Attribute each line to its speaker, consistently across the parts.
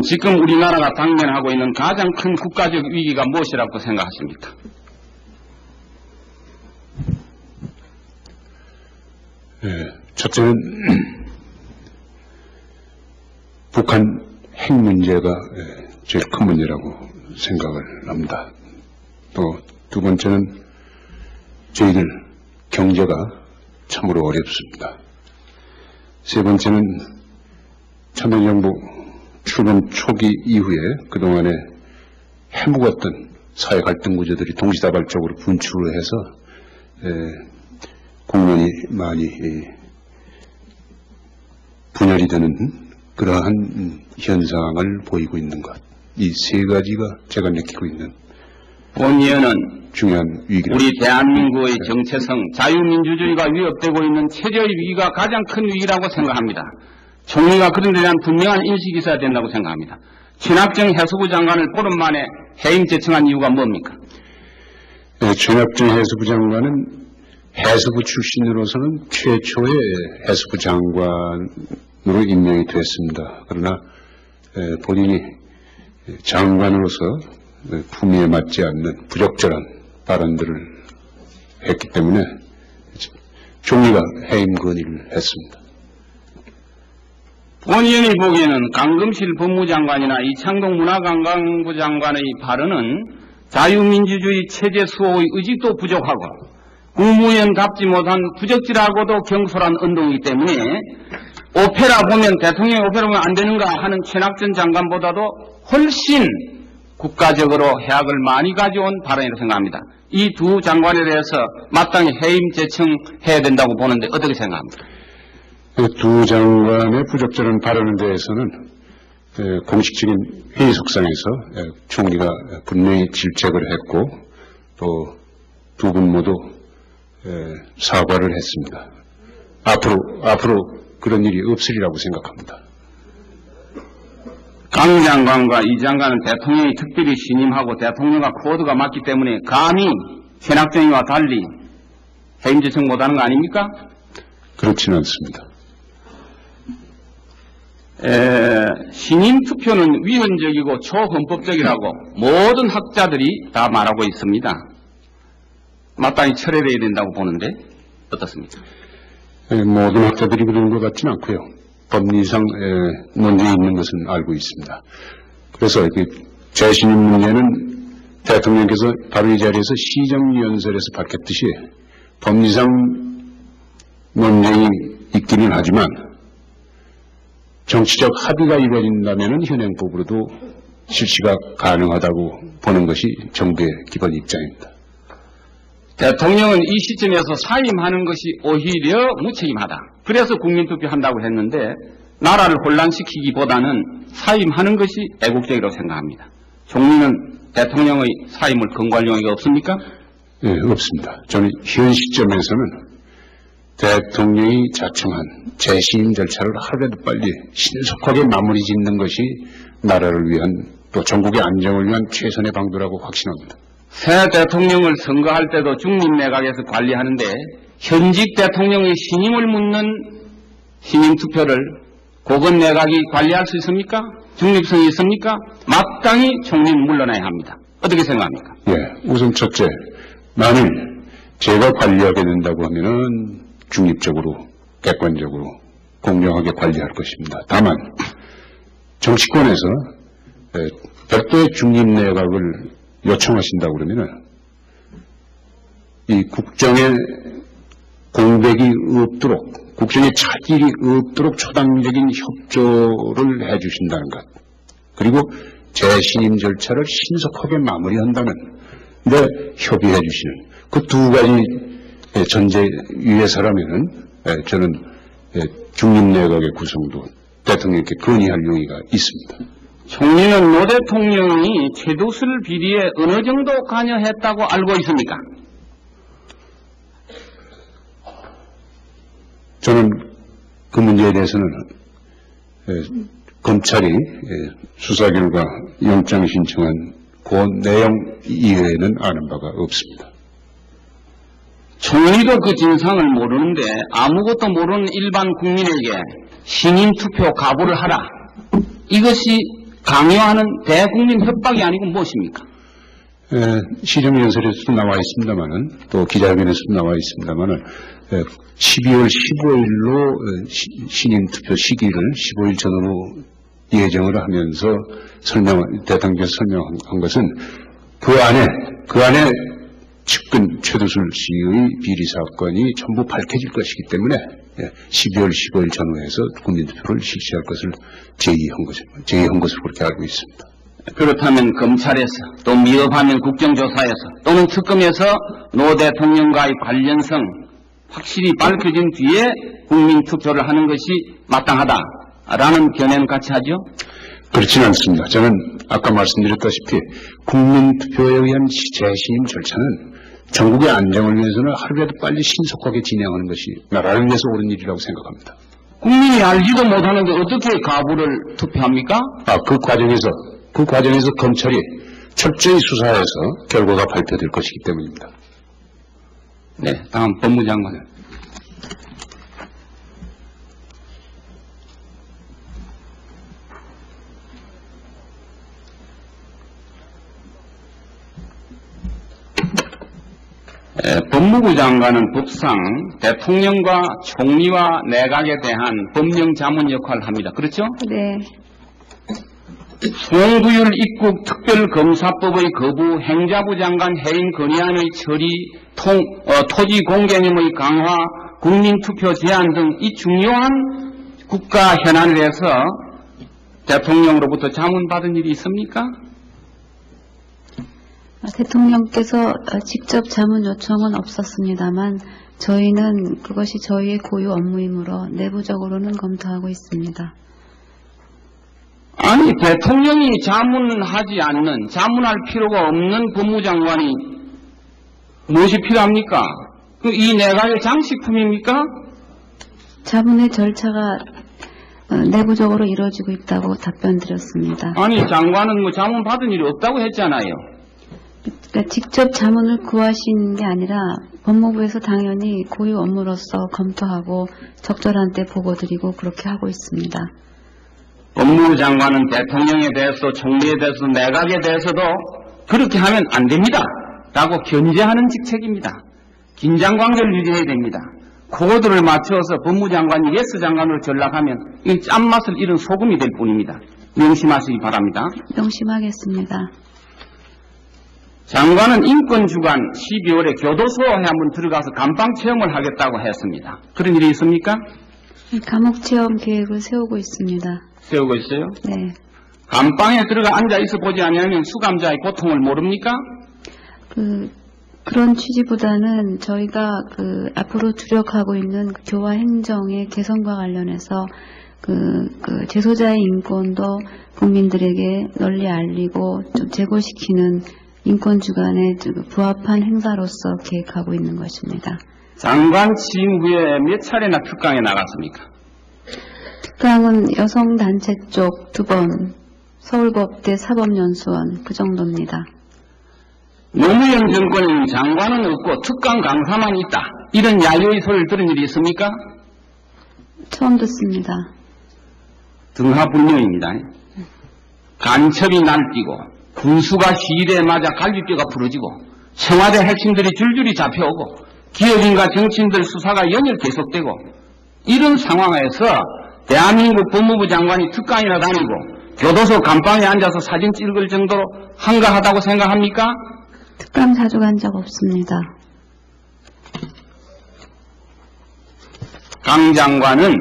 Speaker 1: 총리는 지금 우리나라가 당면하고 있는 가장 큰 국가적 위기가 무엇이라고 생각하십니까?
Speaker 2: 첫째는 북한 핵 문제가 제일 큰 문제라고 생각을 합니다. 또 두 번째는 저희들 경제가 참으로 어렵습니다. 세 번째는 참여정부 출범 초기 이후에 그동안에 해묵었던 사회 갈등 구조들이 동시다발적으로 분출을 해서 국민이 많이 분열이 되는 그러한 현상을 보이고 있는 것. 이 세 가지가 제가 느끼고 있는
Speaker 1: 본 의원은
Speaker 2: 중요한 위기입니다.
Speaker 1: 우리 대한민국의 정체성, 자유민주주의가 위협되고 있는 체제의 위기가 가장 큰 위기라고 생각합니다. 총리가 그런 데 대한 분명한 인식이 있어야 된다고 생각합니다. 최낙정 해수부 장관을 보름 만에 해임 제청한 이유가 뭡니까?
Speaker 2: 최낙정 해수부 장관은 해수부 출신으로서는 최초의 해수부 장관으로 임명이 됐습니다. 그러나 본인이 장관으로서 품위에 맞지 않는 부적절한 발언들을 했기 때문에 총리가 해임 건의를 했습니다.
Speaker 1: 본 의원이 보기에는 강금실 법무장관이나 이창동 문화관광부 장관의 발언은 자유민주주의 체제 수호의 의지도 부족하고 국무위원답지 못한 부적절하고도 경솔한 언동이기 때문에 오페라 보면 대통령의 오페라 보면 안 되는가 하는 최낙전 장관보다도 훨씬 국가적으로 해악을 많이 가져온 발언이라고 생각합니다. 이 두 장관에 대해서 마땅히 해임 제청해야 된다고 보는데 어떻게 생각합니까?
Speaker 2: 두 장관의 부적절한 발언에 대해서는 공식적인 회의 속상에서 총리가 분명히 질책을 했고 또 두 분 모두 사과를 했습니다. 앞으로 그런 일이 없으리라고 생각합니다.
Speaker 1: 강 장관과 이 장관은 대통령이 특별히 신임하고 대통령과 코드가 맞기 때문에 감히 최낙정이와 달리 해임 제청 못하는 거 아닙니까?
Speaker 2: 그렇지는 않습니다.
Speaker 1: 신임 투표는 위헌적이고 초헌법적이라고 모든 학자들이 다 말하고 있습니다. 마땅히 철회돼야 된다고 보는데 어떻습니까?
Speaker 2: 모든 학자들이 그러는 것 같지는 않고요. 법리상 논쟁이 있는 것은 알고 있습니다. 그래서 재신임 문제는 대통령께서 바로 이 자리에서 시정연설에서 밝혔듯이 법리상 논쟁이 있기는 하지만 정치적 합의가 이루어진다면 현행법으로도 실시가 가능하다고 보는 것이 정부의 기본 입장입니다.
Speaker 1: 대통령은 이 시점에서 사임하는 것이 오히려 무책임하다. 그래서 국민투표한다고 했는데 나라를 혼란시키기보다는 사임하는 것이 애국적이라고 생각합니다. 총리는 대통령의 사임을 권고할 용의가 없습니까?
Speaker 2: 네, 없습니다. 저는 현 시점에서는 대통령이 자청한 재신임 절차를 하루라도 빨리 신속하게 마무리 짓는 것이 나라를 위한 또 전국의 안정을 위한 최선의 방도라고 확신합니다.
Speaker 1: 새 대통령을 선거할 때도 중립내각에서 관리하는데 현직 대통령의 신임을 묻는 신임투표를 고건내각이 관리할 수 있습니까? 중립성이 있습니까? 마땅히 총리는 물러나야 합니다. 어떻게 생각합니까?
Speaker 2: 우선 첫째, 만일 제가 관리하게 된다고 하면은 중립적으로, 객관적으로, 공정하게 관리할 것입니다. 다만 정치권에서 별도의 중립내각을 요청하신다고 그러면은 이 국정에 공백이 없도록, 국정에 차질이 없도록 초당적인 협조를 해주신다는 것, 그리고 재신임 절차를 신속하게 마무리한다는 데 협의해 주시는 그 두 가지 전제 위에서라면은 저는 중립내각의 구성도 대통령께 건의할 용의가 있습니다.
Speaker 1: 총리는 노 대통령이 최두슬 비리에 어느 정도 관여했다고 알고 있습니까?
Speaker 2: 저는 그 문제에 대해서는 검찰이 수사 결과 영장 신청한 그 내용 이외에는 아는 바가 없습니다.
Speaker 1: 총리도 그 진상을 모르는데 아무것도 모르는 일반 국민에게 신임 투표 가부를 하라. 이것이 강요하는 대국민 협박이 아니고 무엇입니까?
Speaker 2: 시정연설에서도 나와 있습니다만은 또 기자회견에서도 나와 있습니다만은 12월 15일로 신임 투표 시기를 15일 전으로 예정을 하면서 대통령께서 설명한 것은 그 안에 측근 최두술 씨의 비리 사건이 전부 밝혀질 것이기 때문에 12월 15일 전후에서 국민투표를 실시할 것을 제의한 것으로 그렇게 알고 있습니다.
Speaker 1: 그렇다면 검찰에서 또 미흡하면 국정조사에서 또는 특검에서 노 대통령과의 관련성 확실히 밝혀진 뒤에 국민투표를 하는 것이 마땅하다라는 견해는 같이 하죠?
Speaker 2: 그렇지는 않습니다. 저는 아까 말씀드렸다시피 국민투표에 의한 재신임 절차는 전국의 안정을 위해서는 하루라도 빨리 신속하게 진행하는 것이 나라를 위해서 옳은 일이라고 생각합니다.
Speaker 1: 국민이 알지도 못하는데 어떻게 가부를 투표합니까?
Speaker 2: 그 과정에서 검찰이 철저히 수사해서 결과가 발표될 것이기 때문입니다.
Speaker 1: 네, 다음 법무장관은. 법무부 장관은 법상 대통령과 총리와 내각에 대한 법령 자문 역할을 합니다. 그렇죠?
Speaker 3: 네.
Speaker 1: 송구율 입국 특별검사법의 거부, 행자부 장관 해임 건의안의 처리, 토지 공개념의 강화, 국민투표 제한 등 이 중요한 국가 현안을 해서 대통령으로부터 자문받은 일이 있습니까?
Speaker 3: 대통령께서 직접 자문 요청은 없었습니다만 저희는 그것이 저희의 고유 업무이므로 내부적으로는 검토하고 있습니다.
Speaker 1: 아니, 대통령이 자문할 필요가 없는 법무장관이 무엇이 필요합니까? 이 내각의 장식품입니까?
Speaker 3: 자문의 절차가 내부적으로 이루어지고 있다고 답변드렸습니다.
Speaker 1: 아니, 장관은 자문 받은 일이 없다고 했잖아요.
Speaker 3: 그러니까 직접 자문을 구하신 게 아니라 법무부에서 당연히 고유 업무로서 검토하고 적절한 때 보고드리고 그렇게 하고 있습니다.
Speaker 1: 법무부 장관은 대통령에 대해서, 총리에 대해서, 내각에 대해서도 그렇게 하면 안 됩니다 라고 견제하는 직책입니다. 긴장관계를 유지해야 됩니다. 그거들을 맞춰서 법무장관이 예스 장관으로 전락하면 이 짠맛을 잃은 소금이 될 뿐입니다. 명심하시기 바랍니다.
Speaker 3: 명심하겠습니다.
Speaker 1: 장관은 인권주간 12월에 교도소에 한번 들어가서 감방 체험을 하겠다고 했습니다. 그런 일이 있습니까?
Speaker 3: 감옥체험 계획을 세우고 있습니다.
Speaker 1: 세우고 있어요?
Speaker 3: 네.
Speaker 1: 감방에 들어가 앉아 있어 보지 않으면 수감자의 고통을 모릅니까?
Speaker 3: 그런 취지보다는 저희가 앞으로 주력하고 있는 교화 행정의 개선과 관련해서 재소자의 인권도 국민들에게 널리 알리고 좀 제고시키는 인권 주간에 부합한 행사로서 계획하고 있는 것입니다.
Speaker 1: 장관 취임 후에 몇 차례나 특강에 나갔습니까?
Speaker 3: 특강은 여성단체 쪽 2번, 서울법대 사법연수원 그 정도입니다.
Speaker 1: 노무현 정권은 장관은 없고 특강 강사만 있다. 이런 야유의 소리를 들은 일이 있습니까?
Speaker 3: 처음 듣습니다.
Speaker 1: 등하불명입니다. 간첩이 날뛰고 군수가 시일에 맞아 갈비뼈가 부러지고 청와대 핵심들이 줄줄이 잡혀오고 기업인과 정치인들 수사가 연일 계속되고 이런 상황에서 대한민국 법무부 장관이 특강이나 다니고 교도소 감방에 앉아서 사진 찍을 정도로 한가하다고 생각합니까?
Speaker 3: 특강 자주 간 적 없습니다.
Speaker 1: 강 장관은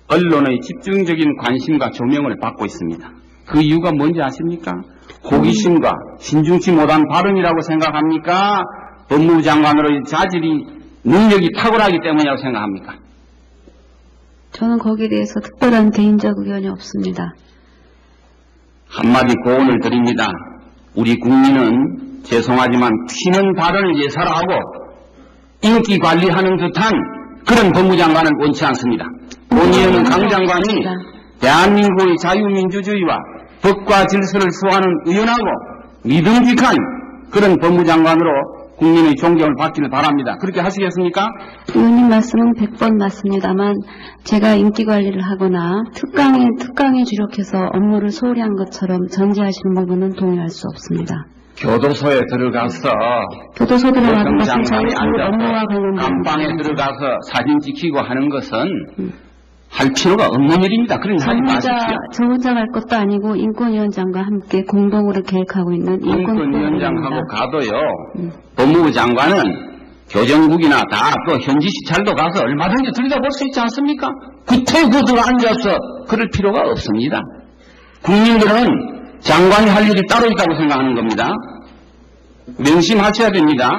Speaker 1: 언론의 집중적인 관심과 조명을 받고 있습니다. 그 이유가 뭔지 아십니까? 호기심과 신중치 못한 발언이라고 생각합니까? 법무부 장관으로의 자질이 능력이 탁월하기 때문이라고 생각합니까?
Speaker 3: 저는 거기에 대해서 특별한 개인적 의견이 없습니다.
Speaker 1: 한마디 고언을 드립니다. 우리 국민은 죄송하지만 튀는 발언을 예사하고 인기 관리하는 듯한 그런 법무장관을 원치 않습니다. 본의원은 강 장관이 대한민국의 자유민주주의와 법과 질서를 수호하는 의연하고 믿음직한 그런 법무장관으로 국민의 존경을 받기를 바랍니다. 그렇게 하시겠습니까?
Speaker 3: 의원님 말씀은 100번 맞습니다만 제가 인기 관리를 하거나 특강에 주력해서 업무를 소홀히 한 것처럼 전제하시는 부분은 동의할 수 없습니다.
Speaker 1: 교도소에 들어가서
Speaker 3: 교도소 들어가는 것은 저희
Speaker 1: 장관이
Speaker 3: 업무와 관련된
Speaker 1: 감방에 들어가서 사진 찍히고 하는 것은 할 필요가 없는 일입니다. 그러니 하지 마십시오.
Speaker 3: 저 혼자 갈 것도 아니고 인권위원장과 함께 공동으로 계획하고 있는
Speaker 1: 인권위원장하고 가도요. 법무부 장관은 교정국이나 다 또 현지 시찰도 가서 얼마든지 들여다볼 수 있지 않습니까? 구태구들 앉아서 그럴 필요가 없습니다. 국민들은 장관이 할 일이 따로 있다고 생각하는 겁니다. 명심하셔야 됩니다.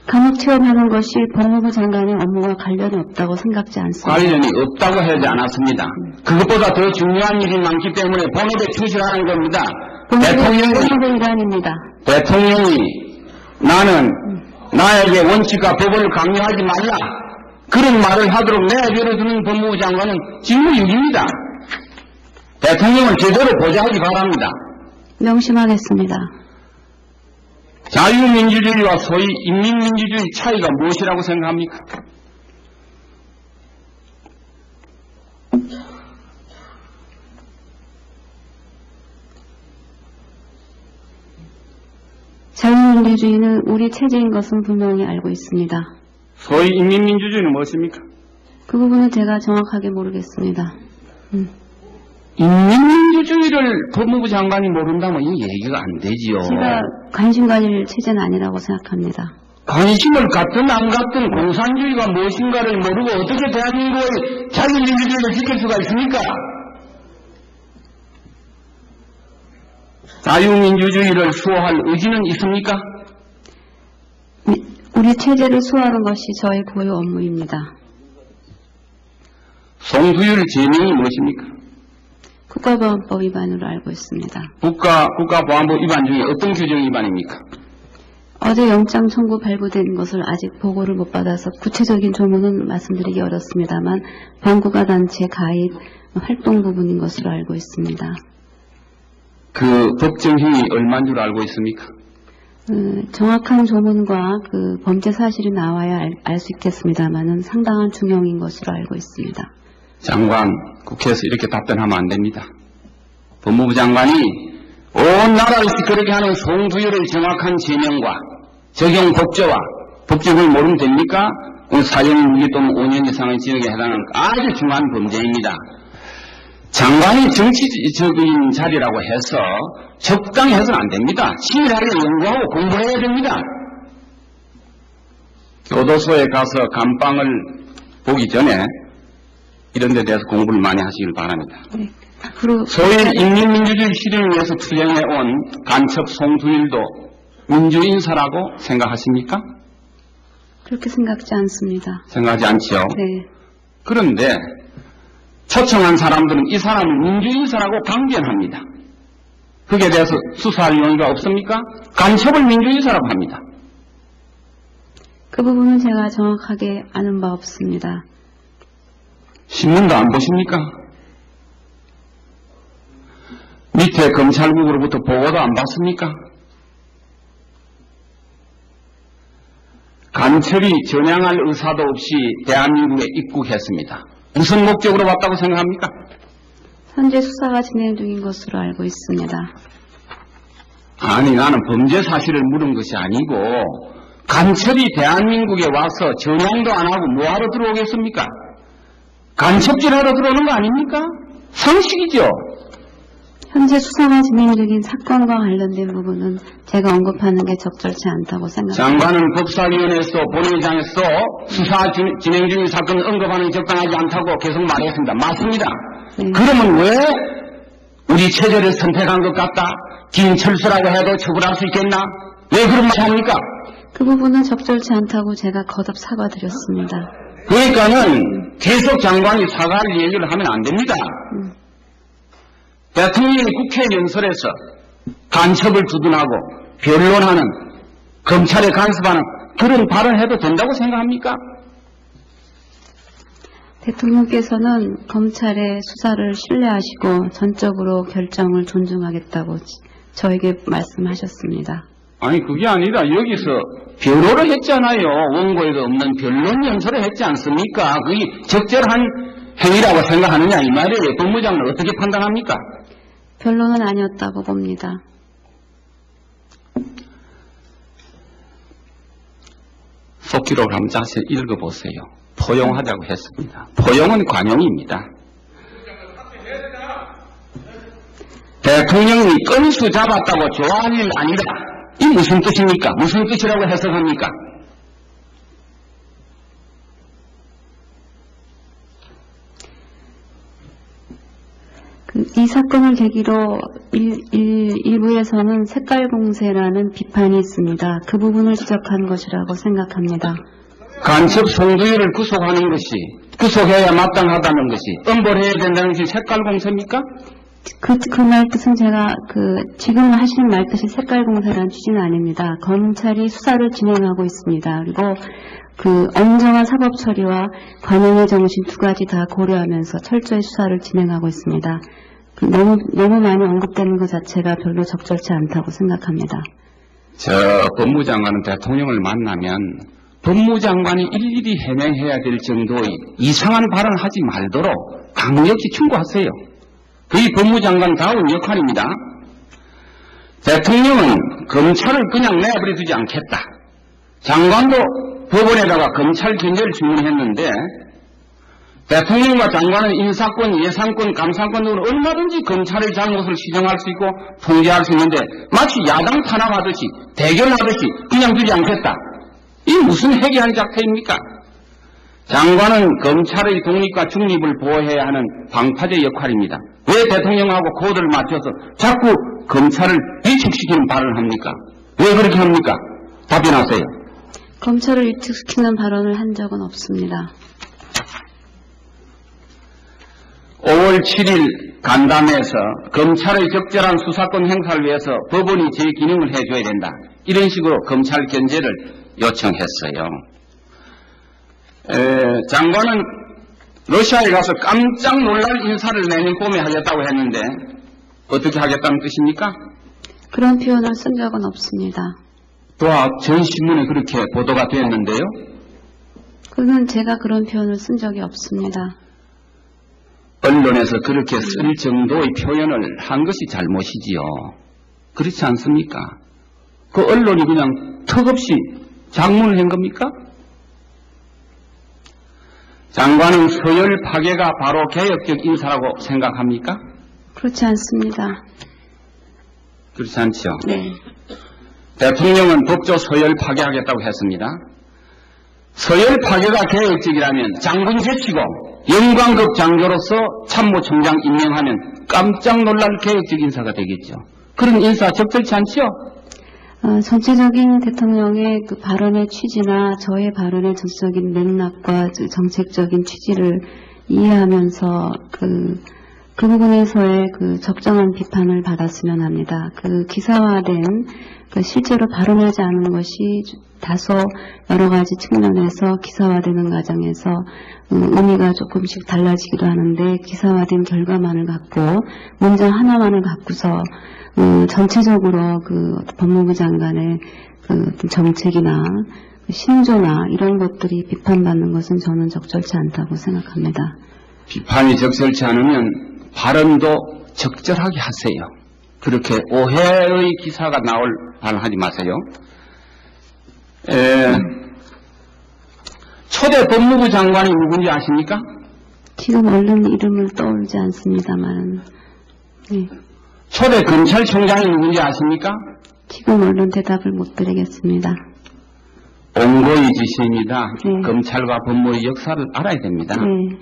Speaker 3: 감옥 체험하는 것이 법무부 장관의 업무와 관련이 없다고 생각지 않습니다.
Speaker 1: 관련이 없다고 하지 않았습니다. 그것보다 더 중요한 일이 많기 때문에 본업에 충실하는 겁니다.
Speaker 3: 본업의 일환입니다.
Speaker 1: 대통령이 나는 나에게 원칙과 법을 강요하지 말라 그런 말을 하도록 내버려두는 법무부 장관은 직무유기입니다. 대통령을 제대로 보좌하기 바랍니다.
Speaker 3: 명심하겠습니다.
Speaker 1: 자유민주주의와 소위 인민민주주의 차이가 무엇이라고 생각합니까?
Speaker 3: 자유민주주의는 우리 체제인 것은 분명히 알고 있습니다.
Speaker 1: 소위 인민민주주의는 무엇입니까?
Speaker 3: 그 부분은 제가 정확하게 모르겠습니다.
Speaker 1: 인민민주주의를 법무부 장관이 모른다면 이 얘기가 안 되지요.
Speaker 3: 제가 관심 가질 체제는 아니라고 생각합니다.
Speaker 1: 관심을 갖든 안 갖든 공산주의가 무엇인가를 모르고 어떻게 대한민국의 자유민주주의를 지킬 수가 있습니까? 자유민주주의를 수호할 의지는 있습니까?
Speaker 3: 우리 체제를 수호하는 것이 저의 고유 업무입니다.
Speaker 1: 송두율 제명이 무엇입니까?
Speaker 3: 국가보안법 위반으로 알고 있습니다.
Speaker 1: 국가보안법 위반 중에 어떤 규정 위반입니까?
Speaker 3: 어제 영장 청구 발부된 것을 아직 보고를 못 받아서 구체적인 조문은 말씀드리기 어렵습니다만 반국가 단체 가입 활동 부분인 것으로 알고 있습니다.
Speaker 1: 그 법정형이 얼마인 줄 알고 있습니까?
Speaker 3: 정확한 조문과 그 범죄 사실이 나와야 알 수 있겠습니다만은 상당한 중형인 것으로 알고 있습니다.
Speaker 1: 장관, 국회에서 이렇게 답변하면 안 됩니다. 법무부 장관이 온 나라를 시끄럽게 하는 송두율의 정확한 제명과 적용 법조와 법칙을 모르면 됩니까? 사형 무기 또는 5년 이상의 징역에 해당하는 아주 중요한 범죄입니다. 장관이 정치적인 자리라고 해서 적당히 해서는 안 됩니다. 치밀하게 연구하고 공부해야 됩니다. 교도소에 가서 감방을 보기 전에 이런 데 대해서 공부를 많이 하시길 바랍니다.
Speaker 3: 네.
Speaker 1: 소위 인민민주주의 실현을 위해서 투쟁해온 간첩 송두율도 민주인사라고 생각하십니까?
Speaker 3: 그렇게 생각지 않습니다.
Speaker 1: 생각하지 않지요?
Speaker 3: 네.
Speaker 1: 그런데 초청한 사람들은 이 사람을 민주인사라고 강변합니다. 거기에 대해서 수사할 용의가 없습니까? 간첩을 민주인사라고 합니다.
Speaker 3: 그 부분은 제가 정확하게 아는 바 없습니다.
Speaker 1: 신문도 안 보십니까? 밑에 검찰국으로부터 보고도 안 받습니까? 간첩이 전향할 의사도 없이 대한민국에 입국했습니다. 무슨 목적으로 왔다고 생각합니까?
Speaker 3: 현재 수사가 진행 중인 것으로 알고 있습니다.
Speaker 1: 아니, 나는 범죄 사실을 물은 것이 아니고 간첩이 대한민국에 와서 전향도 안 하고 뭐하러 들어오겠습니까? 간첩질하러 들어오는 거 아닙니까? 상식이죠.
Speaker 3: 현재 수사가 진행 중인 사건과 관련된 부분은 제가 언급하는 게 적절치 않다고 생각합니다.
Speaker 1: 장관은 법사위원회에서 본회의장에서 수사 진행 중인 사건을 언급하는 게 적당하지 않다고 계속 말했습니다. 맞습니다.
Speaker 3: 네.
Speaker 1: 그러면 왜 우리 체제를 선택한 것 같다? 김철수라고 해도 처벌할 수 있겠나? 왜 그런 말 합니까?
Speaker 3: 그 부분은 적절치 않다고 제가 거듭 사과드렸습니다.
Speaker 1: 그러니까는 계속 장관이 사과할 얘기를 하면 안 됩니다. 대통령이 국회 연설에서 간첩을 두둔하고 변론하는, 검찰에 간섭하는 그런 발언을 해도 된다고 생각합니까?
Speaker 3: 대통령께서는 검찰의 수사를 신뢰하시고 전적으로 결정을 존중하겠다고 저에게 말씀하셨습니다.
Speaker 1: 아니 그게 아니라 여기서 변호를 했잖아요. 원고에도 없는 변론 연설을 했지 않습니까? 그게 적절한 행위라고 생각하느냐 이 말이에요. 법무장관은 어떻게 판단합니까?
Speaker 3: 변론은 아니었다고 봅니다.
Speaker 1: 속기록을 한번 자세히 읽어보세요. 포용하자고 했습니다. 포용은 관용입니다. 대통령이 건수 잡았다고 좋아할 일 아니다. 이 무슨 뜻입니까? 무슨 뜻이라고 해석합니까?
Speaker 3: 이 사건을 계기로 일부에서는 색깔 공세라는 비판이 있습니다. 그 부분을 지적한 것이라고 생각합니다.
Speaker 1: 간첩 송두희를 구속하는 것이 구속해야 마땅하다는 것이 엄벌해야 된다는 것이 색깔 공세입니까?
Speaker 3: 그 말뜻은 제가 지금 하시는 말뜻이 색깔 공세라는 취지는 아닙니다. 검찰이 수사를 진행하고 있습니다. 그리고 엄정한 사법 처리와 관용의 정신 두 가지 다 고려하면서 철저히 수사를 진행하고 있습니다. 너무 많이 언급되는 것 자체가 별로 적절치 않다고 생각합니다.
Speaker 1: 저 법무장관은 대통령을 만나면 법무장관이 일일이 해명해야 될 정도의 이상한 발언을 하지 말도록 강력히 충고하세요. 그게 법무장관다운 역할입니다. 대통령은 검찰을 그냥 내버려 두지 않겠다. 장관도 법원에다가 검찰 견제를 주문했는데 대통령과 장관은 인사권, 예산권, 감사권 등으로 얼마든지 검찰의 잘못을 시정할 수 있고 통제할 수 있는데 마치 야당 탄압하듯이 대결하듯이 그냥 두지 않겠다. 이 무슨 해괴한 작태입니까? 장관은 검찰의 독립과 중립을 보호해야 하는 방파제 역할입니다. 왜 대통령하고 코드를 맞춰서 자꾸 검찰을 위축시키는 발언을 합니까? 왜 그렇게 합니까? 답변하세요.
Speaker 3: 검찰을 위축시키는 발언을 한 적은 없습니다.
Speaker 1: 5월 7일 간담회에서 검찰의 적절한 수사권 행사를 위해서 법원이 제 기능을 해줘야 된다. 이런 식으로 검찰 견제를 요청했어요. 장관은 러시아에 가서 깜짝 놀랄 인사를 내년 봄에 하겠다고 했는데 어떻게 하겠다는 뜻입니까?
Speaker 3: 그런 표현을 쓴 적은 없습니다.
Speaker 1: 또한 전 신문에 그렇게 보도가 되었는데요.
Speaker 3: 그건 제가 그런 표현을 쓴 적이 없습니다.
Speaker 1: 언론에서 그렇게 쓸 정도의 표현을 한 것이 잘못이지요. 그렇지 않습니까? 그 언론이 그냥 턱없이 장문을 한 겁니까? 장관은 서열 파괴가 바로 개혁적 인사라고 생각합니까?
Speaker 3: 그렇지 않습니다.
Speaker 1: 그렇지 않죠?
Speaker 3: 네.
Speaker 1: 대통령은 법조 서열 파괴하겠다고 했습니다. 서열 파괴가 개혁적이라면 장군 제치고 영광급 장교로서 참모총장 임명하면 깜짝 놀랄 개혁적 인사가 되겠죠. 그런 인사 적절치 않죠?
Speaker 3: 전체적인 대통령의 발언의 취지나 저의 발언의 전체적인 맥락과 정책적인 취지를 이해하면서 그 부분에서의 적정한 비판을 받았으면 합니다. 기사화된 실제로 발언하지 않은 것이 다소 여러 가지 측면에서 기사화되는 과정에서 의미가 조금씩 달라지기도 하는데 기사화된 결과만을 갖고 문장 하나만을 갖고서 전체적으로 법무부 장관의 정책이나 신조나 이런 것들이 비판받는 것은 저는 적절치 않다고 생각합니다.
Speaker 1: 비판이 적절치 않으면 발언도 적절하게 하세요. 그렇게 오해의 기사가 나올 발언하지 마세요. 초대 법무부 장관이 누군지 아십니까?
Speaker 3: 지금 얼른 이름을 떠올리지 않습니다만, 네.
Speaker 1: 초대 검찰총장이 누군지 아십니까?
Speaker 3: 지금 얼른 대답을 못 드리겠습니다.
Speaker 1: 온고의 지시입니다.
Speaker 3: 네.
Speaker 1: 검찰과 법무의 역사를 알아야 됩니다.
Speaker 3: 네.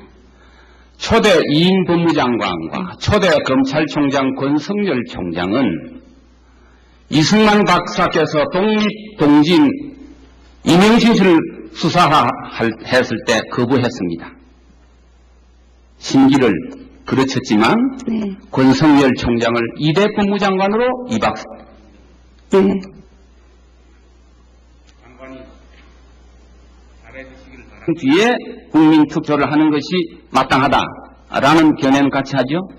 Speaker 1: 초대 이인 법무장관과 초대 검찰총장 권성열 총장은 이승만 박사께서 독립동진 이명신 씨를 수사했을 때 거부했습니다. 심기를 그르쳤지만
Speaker 3: 네.
Speaker 1: 권성열 총장을 2대 법무장관으로 입학했습니다.
Speaker 3: 네.
Speaker 1: 장관이 잘해주시기를 바랍니다. 뒤에 국민 투표를 하는 것이 마땅하다라는 견해는 같이 하죠?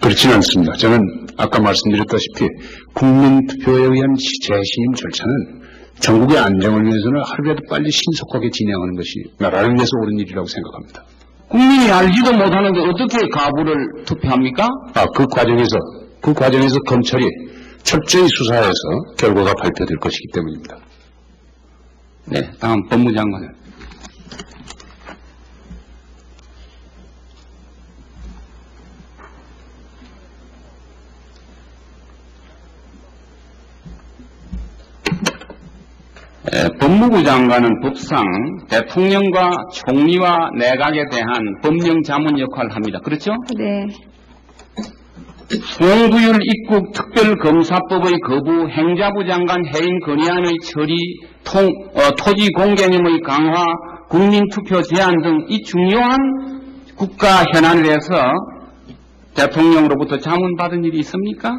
Speaker 2: 그렇지는 않습니다. 저는 아까 말씀드렸다시피 국민투표에 의한 재신임 절차는 전국의 안정을 위해서는 하루라도 빨리 신속하게 진행하는 것이 나라를 위해서 옳은 일이라고 생각합니다.
Speaker 1: 국민이 알지도 못하는데 어떻게 가부를 투표합니까?
Speaker 2: 그 과정에서 검찰이 철저히 수사해서 결과가 발표될 것이기 때문입니다.
Speaker 1: 네, 다음 법무장관. 법무부 장관은 법상 대통령과 총리와 내각에 대한 법령 자문 역할을 합니다. 그렇죠?
Speaker 3: 네.
Speaker 1: 수용구율 입국 특별검사법의 거부, 행자부 장관 해임 건의안의 처리, 토지 공개념의 강화, 국민투표 제한 등 이 중요한 국가 현안을 해서 대통령으로부터 자문받은 일이 있습니까?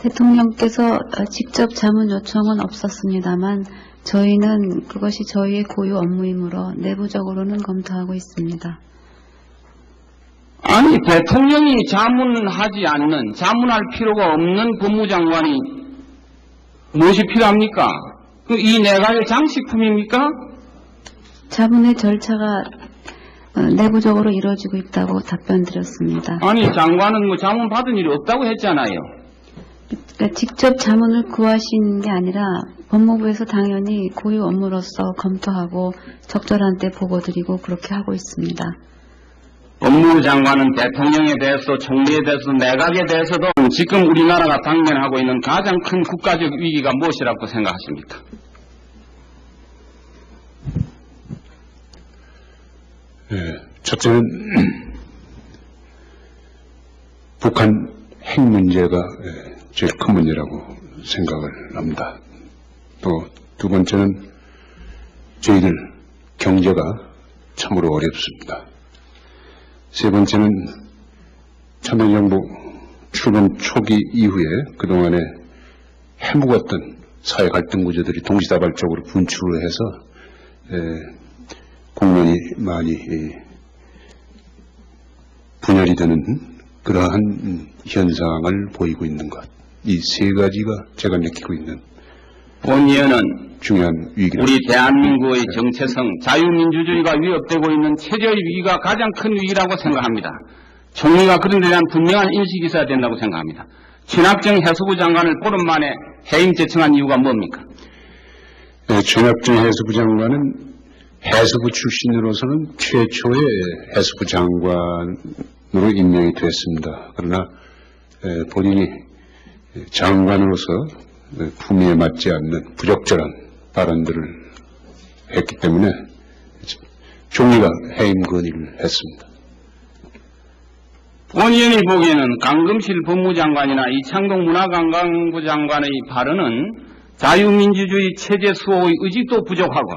Speaker 3: 대통령께서 직접 자문 요청은 없었습니다만 저희는 그것이 저희의 고유 업무이므로 내부적으로는 검토하고 있습니다.
Speaker 1: 아니, 대통령이 자문하지 않는, 자문할 필요가 없는 법무장관이 무엇이 필요합니까? 이 내각의 장식품입니까?
Speaker 3: 자문의 절차가 내부적으로 이루어지고 있다고 답변드렸습니다.
Speaker 1: 아니, 장관은 뭐 자문 받은 일이 없다고 했잖아요.
Speaker 3: 그러니까 직접 자문을 구하신 게 아니라 법무부에서 당연히 고유 업무로서 검토하고 적절한 때 보고드리고 그렇게 하고 있습니다.
Speaker 1: 법무부 장관은 대통령에 대해서, 총리에 대해서, 내각에 대해서도 지금 우리나라가 당면하고 있는 가장 큰 국가적 위기가 무엇이라고 생각하십니까?
Speaker 2: 첫째는 북한 핵 문제가 제일 큰 문제라고 생각을 합니다. 또 두 번째는 저희들 경제가 참으로 어렵습니다. 세 번째는 참여정부 출범 초기 이후에 그동안에 해묵었던 사회 갈등 구조들이 동시다발적으로 분출을 해서 국면이 많이 분열이 되는 그러한 현상을 보이고 있는 것. 이 세 가지가 제가 느끼고 있는
Speaker 1: 본 의원은
Speaker 2: 중요한 위기입니다.
Speaker 1: 우리 대한민국의 정체성, 자유민주주의가 위협되고 있는 체제의 위기가 가장 큰 위기라고 생각합니다. 총리가 그런 데 대한 분명한 인식이 있어야 된다고 생각합니다. 최낙정 해수부 장관을 보름 만에 해임 제청한 이유가 뭡니까?
Speaker 2: 최낙정 해수부 장관은 해수부 출신으로서는 최초의 해수부 장관으로 임명이 됐습니다. 그러나 본인이 장관으로서 품위에 맞지 않는 부적절한 발언들을 했기 때문에 총리가 해임 건의를 했습니다.
Speaker 1: 본 의원이 보기에는 강금실 법무장관이나 이창동 문화관광부 장관의 발언은 자유민주주의 체제 수호의 의지도 부족하고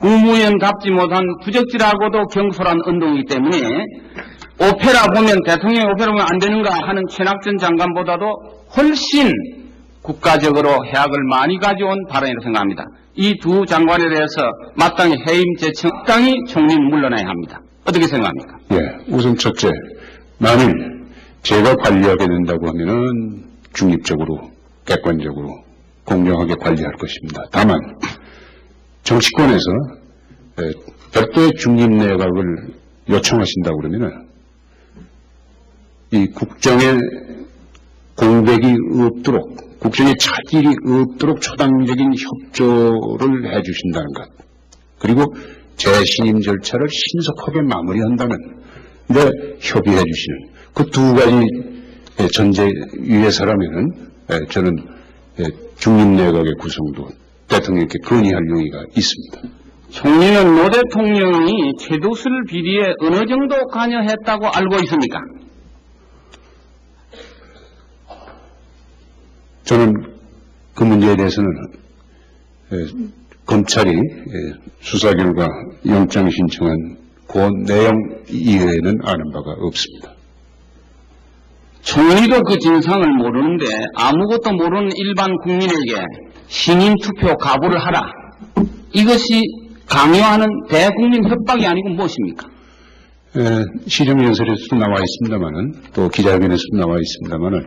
Speaker 1: 국무위원답지 못한 부적절하고도 경솔한 언동이기 때문에 오페라 보면, 대통령의 오페라 보면 안 되는가 하는 최낙전 장관보다도 훨씬 국가적으로 해악을 많이 가져온 발언이라고 생각합니다. 이 두 장관에 대해서 마땅히 해임 제청, 마땅히 총리는 물러나야 합니다. 어떻게 생각합니까?
Speaker 2: 우선 첫째, 만일 제가 관리하게 된다고 하면은 중립적으로, 객관적으로, 공정하게 관리할 것입니다. 다만 정치권에서 별도의 중립내각을 요청하신다고 그러면은 이 국정에 공백이 없도록, 국정에 차질이 없도록 초당적인 협조를 해주신다는 것, 그리고 재신임 절차를 신속하게 마무리한다면 협의해 주시는 그 두 가지 전제 위에서라면은 저는 중립내각의 구성도 대통령께 건의할 용의가 있습니다.
Speaker 1: 총리는 노 대통령이 최두슬 비리에 어느 정도 관여했다고 알고 있습니까?
Speaker 2: 저는 그 문제에 대해서는 검찰이 수사 결과 영장 신청한 그 내용 이외에는 아는 바가 없습니다.
Speaker 1: 총리도 그 진상을 모르는데 아무것도 모르는 일반 국민에게 신임 투표 가부를 하라. 이것이 강요하는 대국민 협박이 아니고 무엇입니까?
Speaker 2: 시정연설에서도 나와 있습니다만은 또 기자회견에서도 나와 있습니다만은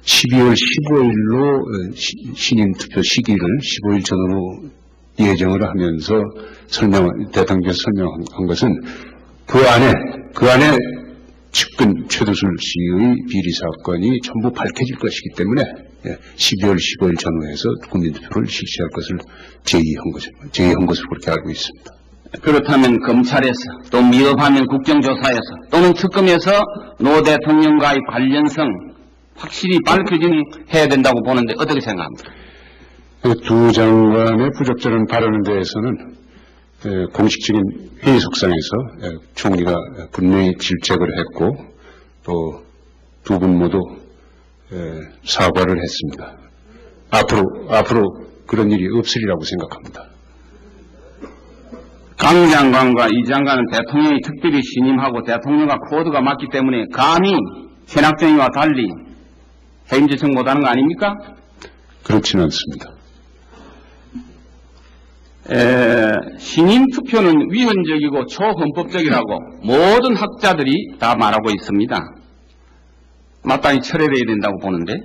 Speaker 2: 12월 15일로 신임 투표 시기를 15일 전으로 예정을 하면서 대통령께서 설명한 것은 그 안에 측근 최두술 씨의 비리 사건이 전부 밝혀질 것이기 때문에 12월 15일 전후에서 국민투표를 실시할 것을 제의한 것으로 그렇게 알고 있습니다.
Speaker 1: 그렇다면 검찰에서 또 미흡하면 국정조사에서 또는 특검에서 노 대통령과의 관련성 확실히 밝혀져야 된다고 보는데 어떻게 생각합니까?
Speaker 2: 두 장관의 부적절한 발언에 대해서는 공식적인 회의 속상에서 총리가 분명히 질책을 했고 또 두 분 모두 사과를 했습니다. 앞으로 그런 일이 없으리라고 생각합니다.
Speaker 1: 강 장관과 이 장관은 대통령이 특별히 신임하고 대통령과 코드가 맞기 때문에 감히 현학정의와 달리 해임 요청 못하는 거 아닙니까?
Speaker 2: 그렇지는 않습니다.
Speaker 1: 신임 투표는 위헌적이고 초헌법적이라고 모든 학자들이 다 말하고 있습니다. 마땅히 철회돼야 된다고 보는데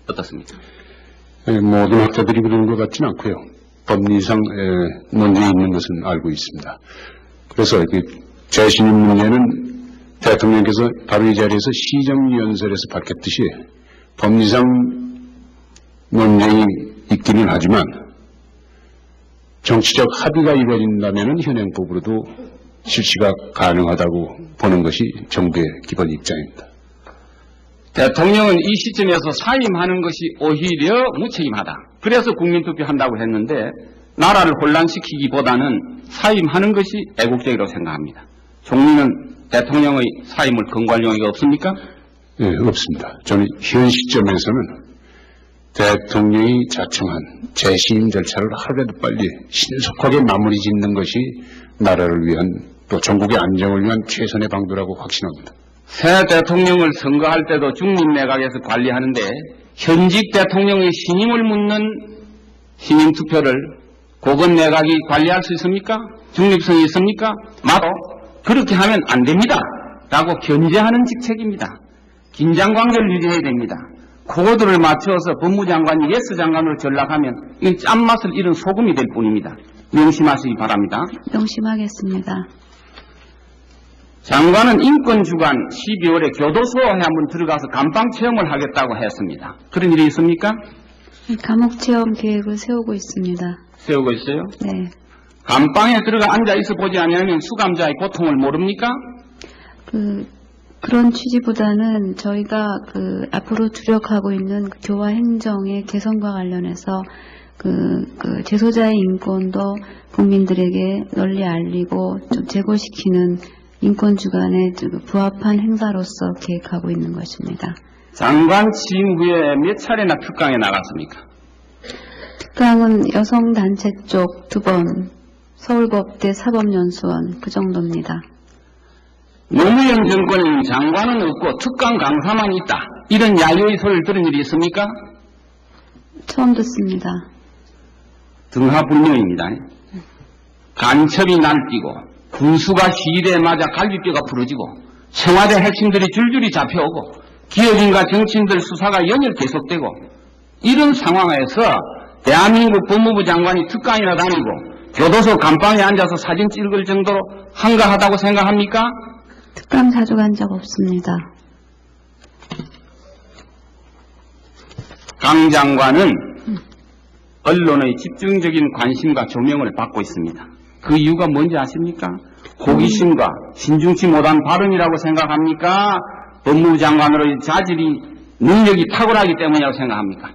Speaker 1: 어떻습니까?
Speaker 2: 모든 학자들이 그런 것 같지는 않고요. 법리상 논쟁이 있는 것은 알고 있습니다. 그래서 재신임 문제는 대통령께서 바로 이 자리에서 시정연설에서 밝혔듯이 법리상 논쟁이 있기는 하지만 정치적 합의가 이루어진다면 현행법으로도 실시가 가능하다고 보는 것이 정부의 기본 입장입니다.
Speaker 1: 대통령은 이 시점에서 사임하는 것이 오히려 무책임하다. 그래서 국민투표한다고 했는데 나라를 혼란시키기보다는 사임하는 것이 애국적이라고 생각합니다. 총리는 대통령의 사임을 권고할 용의가 없습니까?
Speaker 2: 네, 없습니다. 저는 현 시점에서는 대통령이 자청한 재신임 절차를 하루라도 빨리 신속하게 마무리 짓는 것이 나라를 위한 또 전국의 안정을 위한 최선의 방도라고 확신합니다.
Speaker 1: 새 대통령을 선거할 때도 중립내각에서 관리하는데 현직 대통령의 신임을 묻는 신임 투표를 고건내각이 관리할 수 있습니까? 중립성이 있습니까? 마도 그렇게 하면 안 됩니다. 라고 견제하는 직책입니다. 긴장관계를 유지해야 됩니다. 코드를 맞춰서 법무장관이 예스 장관으로 전락하면 이 짠맛을 잃은 소금이 될 뿐입니다. 명심하시기 바랍니다.
Speaker 3: 명심하겠습니다.
Speaker 1: 장관은 인권주간 12월에 교도소에 한번 들어가서 감방 체험을 하겠다고 했습니다. 그런 일이 있습니까?
Speaker 3: 감옥 체험 계획을 세우고 있습니다.
Speaker 1: 세우고 있어요?
Speaker 3: 네.
Speaker 1: 감방에 들어가 앉아 있어 보지 않으면 수감자의 고통을 모릅니까?
Speaker 3: 그런 취지보다는 저희가 앞으로 주력하고 있는 교화 행정의 개선과 관련해서 재소자의 인권도 국민들에게 널리 알리고 좀 제고시키는 인권주간에 부합한 행사로서 계획하고 있는 것입니다.
Speaker 1: 장관 취임 후에 몇 차례나 특강에 나갔습니까?
Speaker 3: 특강은 여성단체 쪽 2번, 서울법대 사법연수원 그 정도입니다.
Speaker 1: 노무현 정권은 장관은 없고 특강 강사만 있다. 이런 야유의 소리를 들은 일이 있습니까?
Speaker 3: 처음 듣습니다.
Speaker 1: 등하불명입니다. 간첩이 날뛰고 군수가 시일에 맞아 갈비뼈가 부러지고 청와대 핵심들이 줄줄이 잡혀오고 기업인과 정치인들 수사가 연일 계속되고 이런 상황에서 대한민국 법무부 장관이 특강이나 다니고 교도소 감방에 앉아서 사진 찍을 정도로 한가하다고 생각합니까?
Speaker 3: 특강 자주 간 적 없습니다.
Speaker 1: 강 장관은 언론의 집중적인 관심과 조명을 받고 있습니다. 그 이유가 뭔지 아십니까? 호기심과 신중치 못한 발언이라고 생각합니까? 법무부 장관으로의 자질이 능력이 탁월하기 때문이라고 생각합니까?